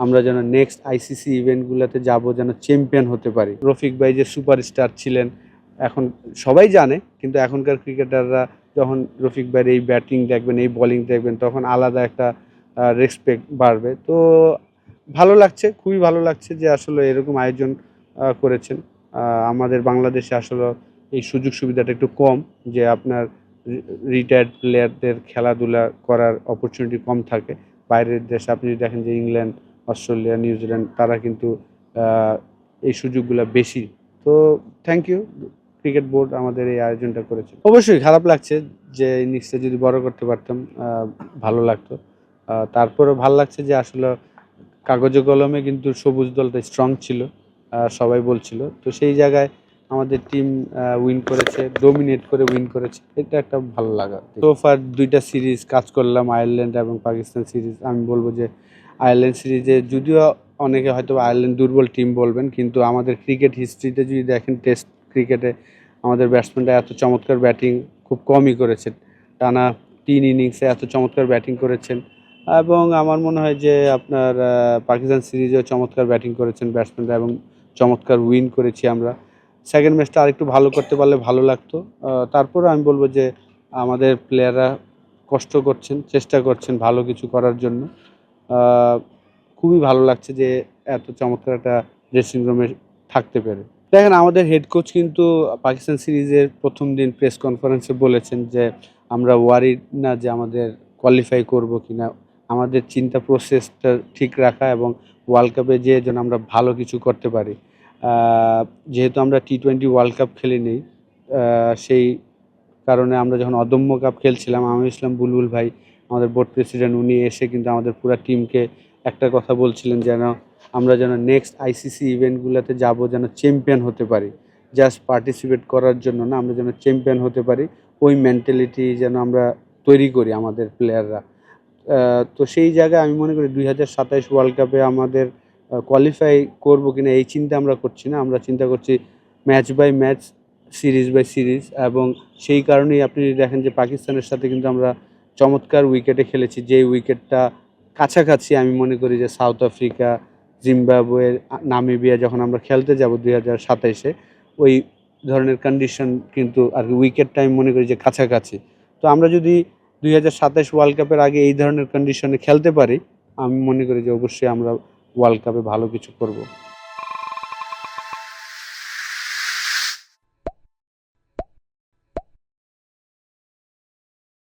আমরা যেন next ICC ইভেন্টগুলোতে যাব, যেন চ্যাম্পিয়ন হতে পারি। রফিক ভাই যে সুপারস্টার ছিলেন, এখন সবাই জানে, কিন্তু এখনকার ক্রিকেটাররা যখন রফিক ভাইয়ের এই ব্যাটিং দেখবেন, এই বোলিং দেখবেন, তখন আলাদা একটা রেসপেক্ট বাড়বে। তো ভালো লাগছে, খুবই ভালো লাগছে যে আসলে এরকম আয়োজন করেছেন। আমাদের বাংলাদেশে আসলে এই সুযোগ সুবিধাটা একটু কম, যে আপনার রিটায়ার্ড প্লেয়ারদের খেলাধুলা করার অপরচুনিটি কম থাকে। বাইরের দেশে আপনি যদি দেখেন যে ইংল্যান্ড, অস্ট্রেলিয়া, নিউজিল্যান্ড, তারা কিন্তু এই সুযোগগুলো বেশি। তো থ্যাংক ইউ, ক্রিকেট বোর্ড আমাদের এই আয়োজনটা করেছে। অবশ্যই খারাপ লাগছে যে ইনিংসটা যদি বড় করতে পারতাম, ভালো লাগতো। তারপরেও ভাল লাগছে যে আসলে কাগজে কলমে কিন্তু সবুজ দলটা স্ট্রং ছিল, সবাই বলছিল। তো সেই জায়গায় আমাদের টিম উইন করেছে, ডমিনেট করে উইন করেছে, এটা একটা ভালো লাগা। তো ফার 2টা সিরিজ কাজ করলাম, আয়ারল্যান্ড এবং পাকিস্তান সিরিজ। আমি বলবো যে আয়ারল্যান্ড সিরিজে যদিও অনেকে হয়তো আয়ারল্যান্ড দুর্বল টিম বলবেন, কিন্তু আমাদের ক্রিকেট হিস্ট্রিতে যদি দেখেন, টেস্ট ক্রিকেটে আমাদের ব্যাটসম্যানরা এত চমৎকার ব্যাটিং খুব কমই করেছেন। টানা 3 ইনিংসে এত চমৎকার ব্যাটিং করেছেন। এবং আমার মনে হয় যে আপনার পাকিস্তান সিরিজেও চমৎকার ব্যাটিং করেছেন ব্যাটসম্যানরা, এবং চমৎকার উইন করেছি আমরা। সেকেন্ড ম্যাচটা আরেকটু ভালো করতে পারলে ভালো লাগতো। তারপরেও আমি বলব যে আমাদের প্লেয়াররা কষ্ট করছেন, চেষ্টা করছেন ভালো কিছু করার জন্য। আ খুবই ভালো লাগছে যে এত চমৎকার একটা ড্রেসিং রুমে থাকতে পেরে। দেখেন, আমাদের হেড কোচ কিন্তু পাকিস্তান সিরিজের ১ম দিন প্রেস কনফারেন্সে বলেছেন যে আমরা ওয়ারিড না যে আমাদের কোয়ালিফাই করব কিনা। আমাদের চিন্তা প্রসেসটা ঠিক রাখা এবং ওয়ার্ল্ড কাপে যেয়ে যেন আমরা ভালো কিছু করতে পারি। আ যেহেতু আমরা টি-20 ওয়ার্ল্ড কাপ খেলিনি, সেই কারণে আমরা যখন অদম্য কাপ খেলছিলাম, আমিনুল ইসলাম বুলবুল ভাই, আমাদের বোর্ড প্রেসিডেন্ট, উনি এসে কিন্তু আমাদের পুরা টিমকে একটা কথা বলছিলেন, যেন আমরা যেন নেক্সট আইসিসি ইভেন্টগুলোতে যাব, যেন চ্যাম্পিয়ন হতে পারি। জাস্ট পার্টিসিপেট করার জন্য না, আমরা যেন চ্যাম্পিয়ন হতে পারি। ওই মেন্টালিটি যেন আমরা তৈরি করি আমাদের প্লেয়াররা। তো সেই জায়গায় আমি মনে করি 2027 ওয়ার্ল্ড কাপে আমাদের কোয়ালিফাই করব কিনা এই চিন্তা আমরা করছি না। আমরা চিন্তা করছি match by match, series by series. এবং সেই কারণেই আপনি দেখেন যে পাকিস্তানের সাথে কিন্তু আমরা চমৎকার উইকেটে খেলেছি। যেই উইকেটটা কাছাকাছি আমি মনে করি যে সাউথ আফ্রিকা, জিম্বাবুয়ে, নামিবিয়া যখন আমরা খেলতে যাব 2027-এ, ওই ধরনের কন্ডিশন কিন্তু আর উইকেটটা আমি মনে করি যে কাছাকাছি। তো আমরা যদি 2027 ওয়ার্ল্ড কাপের আগে এই ধরনের কন্ডিশনে খেলতে পারি, আমি মনে করি যে অবশ্যই আমরা ওয়ার্ল্ড কাপে ভালো কিছু করব।